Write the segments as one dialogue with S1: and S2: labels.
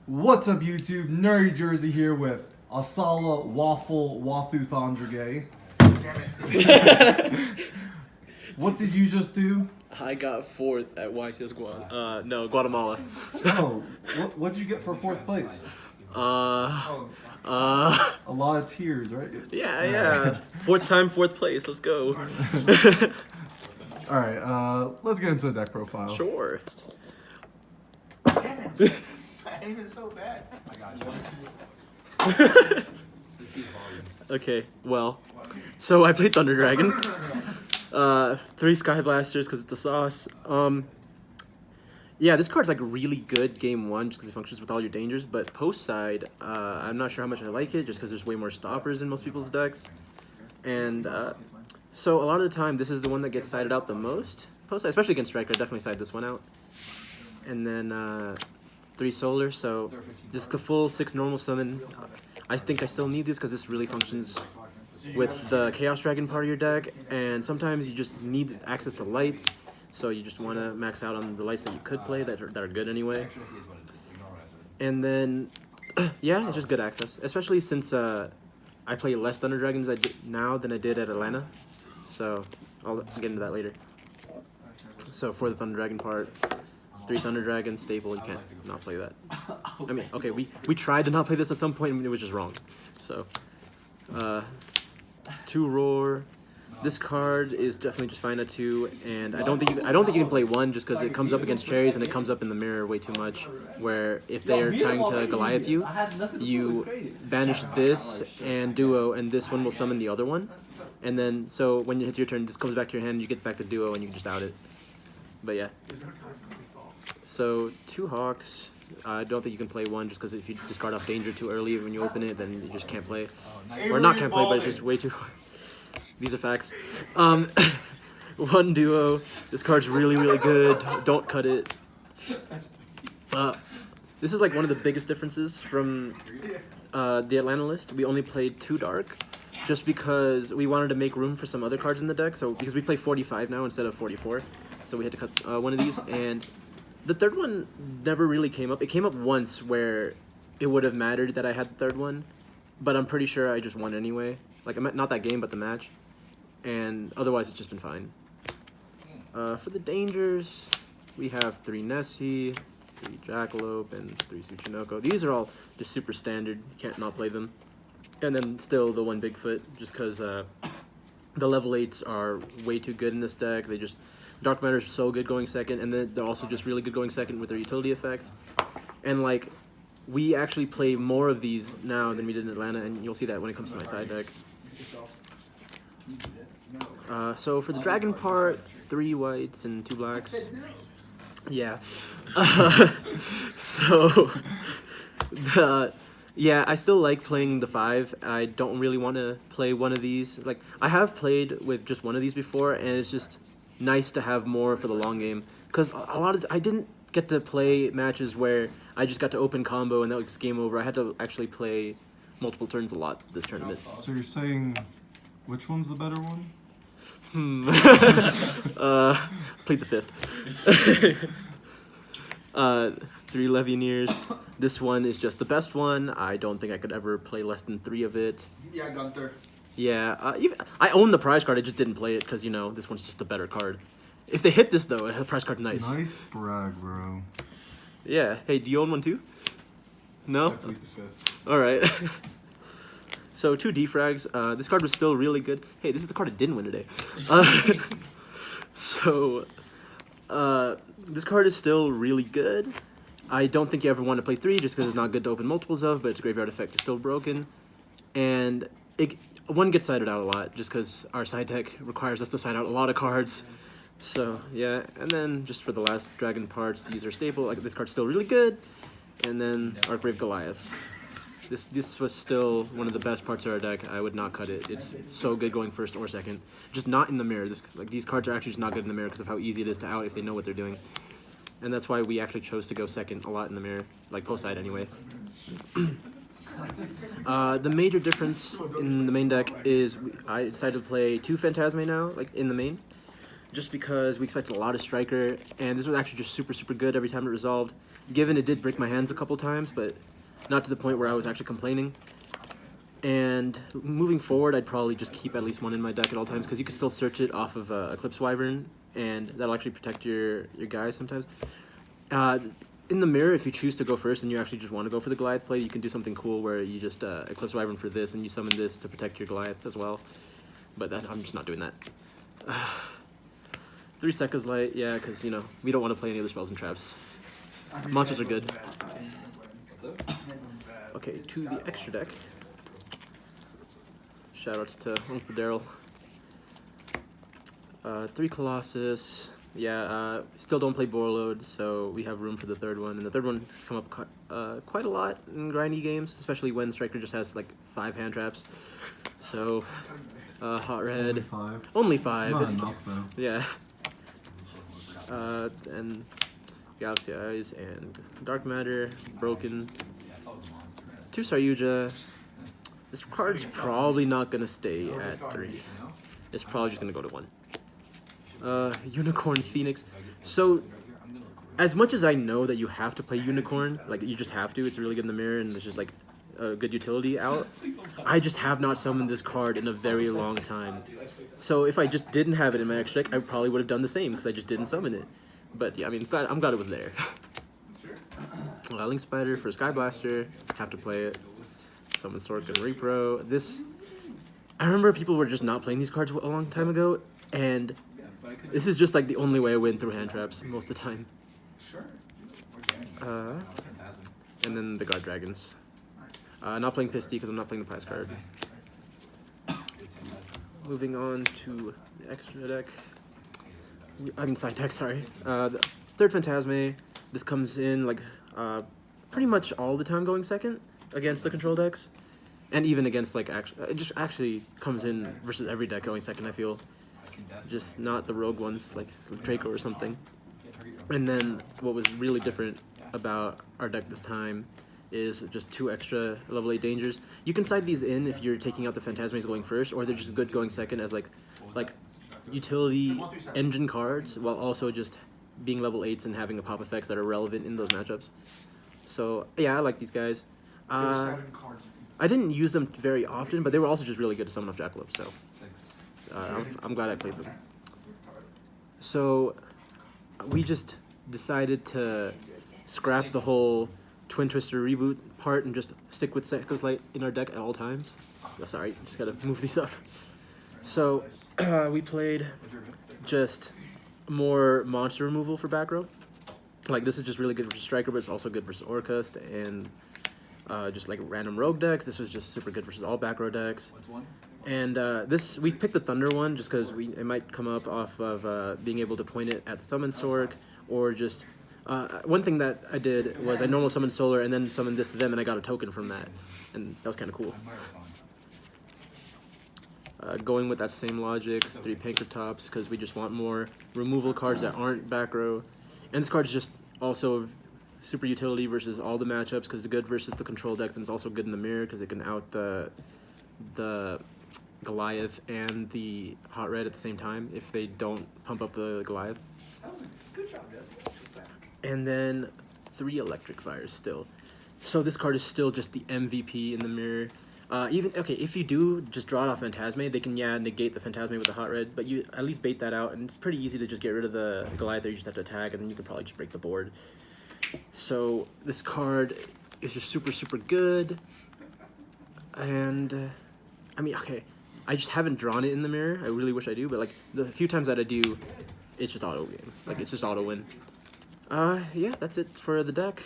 S1: What's up, YouTube? Nerdy Jersey here with Esala Wathuthantrige.
S2: Damn it.
S1: What did you just do?
S3: I got 4th at YCS Guatemala.
S1: Oh, what'd you get for 4th place?
S3: Uh,
S1: A lot of tears, right?
S3: yeah. 4th time, 4th place. Let's go.
S1: Alright, let's get into the deck profile.
S3: Sure.
S2: Damn it. My aim is so bad. I got you.
S3: Okay, well, so I played Thunder Dragon. 3 Sky Blasters because it's a sauce. Yeah, this card's like really good game 1 just because it functions with all your dangers, but post side, I'm not sure how much I like it just because there's way more stoppers in most people's decks. And so a lot of the time, this is the one that gets sided out the most. Post side, especially against Striker, I definitely side this one out. And then 3 solar, so just the full 6 normal summon. I think I still need this because this really functions with the Chaos Dragon part of your deck, and sometimes you just need access to lights, so you just want to max out on the lights that you could play that are good anyway. And then, yeah, it's just good access, especially since I play less Thunder Dragons now than I did at Atlanta, so I'll get into that later. So for the Thunder Dragon part, 3 Thunder Dragon staple, you can't not play that. I mean, okay, we tried to not play this at some point and it was just wrong. So 2 Roar. This card is definitely just fine at 2, and I don't think you can play 1 just because it comes up against cherries and it comes up in the mirror way too much. Where if they are trying to Goliath you, you banish this and duo, and this one will summon the other one. And then so when you hit your turn, this comes back to your hand, you get back to duo, and you can just out it. But yeah. So 2 Hawks. I don't think you can play 1 just because if you discard off danger too early when you open it, then you just can't play. Or not can't play, but it's just way too hard. These are facts. 1 duo. This card's really, really good. Don't cut it. This is like one of the biggest differences from the Atlanta list. We only played 2 dark just because we wanted to make room for some other cards in the deck. So because we play 45 now instead of 44, so we had to cut one of these. And the third one never really came up. It came up once where it would have mattered that I had the 3rd one, but I'm pretty sure I just won anyway. Like, not that game, but the match. And otherwise, it's just been fine. For the dangers, we have 3 Nessie, 3 Jackalope, and 3 Tsuchinoko. These are all just super standard. You can't not play them. And then still the 1 Bigfoot, just because the level 8s are way too good in this deck. They just... Dark Matter is so good going second, and then they're also just really good going second with their utility effects. And like, we actually play more of these now than we did in Atlanta, and you'll see that when it comes to my side deck. So for the dragon part, 3 whites and 2 blacks. Yeah. Yeah, I still like playing the 5. I don't really want to play one of these. Like, I have played with just one of these before, and it's just nice to have more for the long game, because I didn't get to play matches where I just got to open combo and that was game over. I had to actually play multiple turns a lot this tournament.
S1: So you're saying, which one's the better one?
S3: Played the 5th. 3 Legionnaires. This one is just the best one. I don't think I could ever play less than 3 of it.
S2: Yeah, Gunther.
S3: Yeah, even I own the prize card. I just didn't play it because, you know, this one's just a better card. If they hit this, though, the prize card nice.
S1: Nice brag, bro.
S3: Yeah. Hey, do you own one too? No?
S2: I played the 5th.
S3: All right. So 2 defrags. This card was still really good. Hey, this is the card I didn't win today. This card is still really good. I don't think you ever want to play 3 just because it's not good to open multiples of, but its graveyard effect is still broken. And 1 gets sided out a lot just because our side deck requires us to side out a lot of cards. So yeah, and then just for the last dragon parts, these are stable. Like, this card's still really good. And then Archbrave Goliath. This was still one of the best parts of our deck. I would not cut it. It's so good going 1st or 2nd. Just not in the mirror. These cards are actually just not good in the mirror because of how easy it is to out if they know what they're doing. And that's why we actually chose to go 2nd a lot in the mirror, like post side anyway. The major difference in the main deck is I decided to play 2 Phantasme now, like in the main, just because we expected a lot of Striker, and this was actually just super, super good every time it resolved. given it did break my hands a couple times, but not to the point where I was actually complaining. And moving forward, I'd probably just keep at least one in my deck at all times because you can still search it off of Eclipse Wyvern, and that'll actually protect your guys sometimes. In the mirror, if you choose to go first and you actually just want to go for the Goliath play, you can do something cool where you just Eclipse Wyvern for this and you summon this to protect your Goliath as well. But I'm just not doing that. 3 seconds light, yeah, because, you know, we don't want to play any other spells and traps. Monsters are good. Okay, to the extra deck. Shoutouts to Uncle Daryl. 3 Colossus. Yeah, still don't play Borload, so we have room for the third one. And the third one has come up quite a lot in grindy games, especially when Striker just has like 5 hand traps. So, Hot Red. Only 5.
S1: Not
S3: It's
S1: enough though.
S3: yeah. And Galaxy Eyes and Dark Matter, Broken. 2 Saryuja. This card's probably not gonna stay at 3. It's probably just gonna go to 1. Unicorn Phoenix. So, as much as I know that you have to play Unicorn, like you just have to, it's really good in the mirror and it's just like a good utility out, I just have not summoned this card in a very long time. So if I just didn't have it in my extra deck, I probably would have done the same because I just didn't summon it. But yeah, I mean, I'm glad it was there. Link Spider for Sky Blaster, have to play it. Summon Sork and Repro. This, I remember people were just not playing these cards a long time ago, and this is just like the only way I win through hand traps most of the time. And then the Guard Dragons. Not playing Pisty because I'm not playing the prize card. Moving on to the extra deck. Side deck, sorry. The third Phantasme. This comes in like pretty much all the time going second against the control decks. And even against like it just actually comes in versus every deck going second, I feel. Just not the rogue ones like Draco or something. And then what was really different about our deck this time is just 2 extra level 8 dangers. You can side these in if you're taking out the Phantasmes going first, or they're just good going second as like utility engine cards, while also just being level 8s and having a pop effects that are relevant in those matchups. So yeah, I like these guys. I didn't use them very often, but they were also just really good to summon off Jackalope, so I'm glad I played them. So we just decided to scrap the whole Twin Twister reboot part and just stick with Seko's Light in our deck at all times. Oh, sorry, just gotta move these up. So we played just more monster removal for back row. Like this is just really good versus Striker, but it's also good versus Orcust and just like random rogue decks. This was just super good versus all back row decks. And this, we picked the Thunder one just because it might come up off of being able to point it at the Summon Stork, or just, one thing that I did was I normal summoned Solar and then summoned this to them and I got a token from that. And that was kind of cool. Going with that same logic, 3 Pankratops, because we just want more removal cards that aren't back row. And this card's just also super utility versus all the matchups because it's good versus the control decks, and it's also good in the mirror because it can out the Goliath and the Hot Red at the same time if they don't pump up the Goliath.
S2: That was a good job, Jesse.
S3: And then 3 Electric Fires still. So this card is still just the MVP in the mirror. If you do just draw it off Phantasme, they can negate the Phantasme with the Hot Red, but you at least bait that out, and it's pretty easy to just get rid of the Goliath there. You just have to attack, and then you can probably just break the board. So this card is just super, super good. And I just haven't drawn it in the mirror. I really wish I do, but like the few times that I do, it's just auto game. Like it's just auto win. Yeah, that's it for the deck.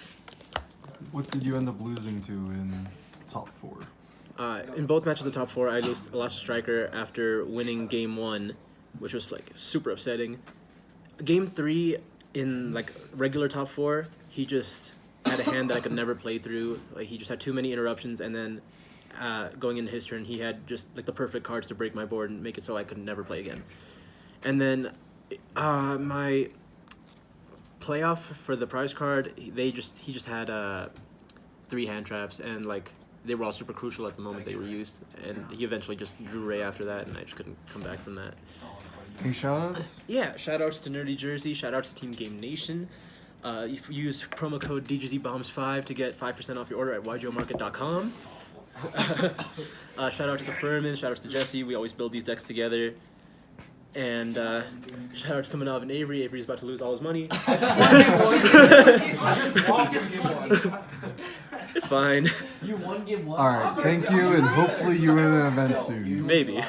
S1: What did you end up losing to in top 4?
S3: In both matches of the top 4, I lost to Striker after winning game 1, which was like super upsetting. Game 3 in like regular top 4, he just had a hand that I could never play through. Like he just had too many interruptions, and then going into his turn, he had just like the perfect cards to break my board and make it so I could never play again. And then my playoff for the prize card, he just had 3 hand traps, and like they were all super crucial at the moment they were used, and he eventually just drew Ray after that, and I just couldn't come back from that.
S1: Any shoutouts?
S3: Yeah, shoutouts to Nerdy Jersey, shoutouts to Team Game Nation. Use promo code DGZBombs5 to get 5% off your order at YGOMarket.com. Shout outs to Furman, shout outs to Jesse. We always build these decks together. And shout outs to Manav and Avery. Avery's about to lose all his money. It's fine.
S4: You won game one.
S1: Alright, thank you, and hopefully you win an event soon.
S3: Maybe.